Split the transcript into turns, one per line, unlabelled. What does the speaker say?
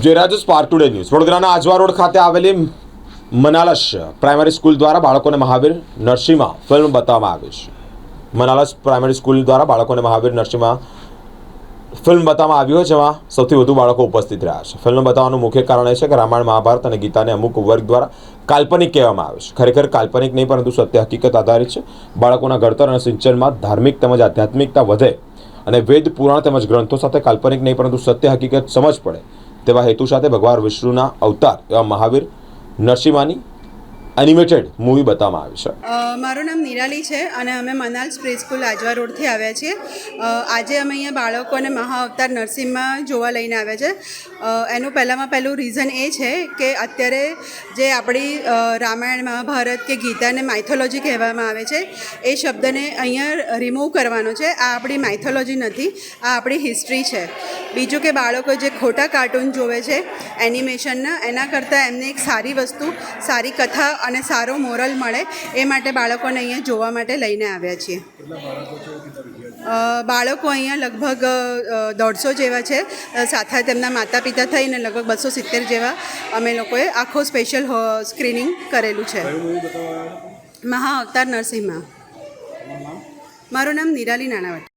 જેરાજ spark today news વડોદરાના Ajwa road ખાતે આવેલી મનાલસ પ્રાઇમરી સ્કૂલ દ્વારા બાળકોને મહાવીર નરસિંહમાં ફિલ્મ બતાવવામાં આવી છે। મનાલસ પ્રાઇમરી સ્કૂલ દ્વારા બાળકોને મહાવીર નરસિંહમાં ફિલ્મ બતાવવામાં આવી હોય જેમાં સૌથી વધુ બાળકો ઉપસ્થિત રહ્યા છે। ફિલ્મ બતાવવાનું મુખ્ય કારણ એ છે કે રામાયણ મહાભારત અને ગીતાને અમુક વર્ગ દ્વારા કાલ્પનિક કહેવામાં આવે છે। ખરેખર કાલ્પનિક નહીં પરંતુ સત્ય હકીકત આધારિત છે। બાળકોના ઘડતર અને સિંચનમાં ધાર્મિક તેમજ આધ્યાત્મિકતા વધે અને વેદ પુરાણ તેમજ ગ્રંથો સાથે કાલ્પનિક નહીં પરંતુ સત્ય હકીકત સમજ પડે તેવા હેતુ સાથે ભગવાન વિષ્ણુના અવતાર એવા મહાવીર નરસિંહમાની એનિમેટેડ મૂવી બતાવવામાં આવી છે।
મારું નામ નિરાલી છે અને અમે મનાલ્સ પ્રી સ્કૂલ આજવા રોડથી આવ્યા છીએ। આજે અમે અહીંયા બાળકોને મહા અવતાર નરસિંહમાં જોવા લઈને આવ્યા છે। એનું પહેલું રીઝન એ છે કે અત્યારે જે આપણી રામાયણ મહાભારત કે ગીતાને માઇથોલોજી કહેવામાં આવે છે એ શબ્દને અહીંયા રિમૂવ કરવાનો છે। આ આપણી માઇથોલોજી નથી, આ આપણી હિસ્ટ્રી છે। બીજું કે બાળકો જે ખોટા કાર્ટૂન જોવે છે એનિમેશનના, એના કરતાં એમને એક સારી વસ્તુ, સારી કથા અને સારો મોરલ મળે એ માટે બાળકોને અહીંયા જોવા માટે લઈને આવ્યા છીએ। બાળકો અહીંયા લગભગ 150 જેવા છે, સાથે તેમના માતા પિતા થઈને લગભગ 270 જેવા અમે લોકોએ આખો સ્પેશિયલ સ્ક્રીનિંગ કરેલું છે। મહા અવતાર નરસિંહમાં। મારું નામ નિરાલી નાણાવટી।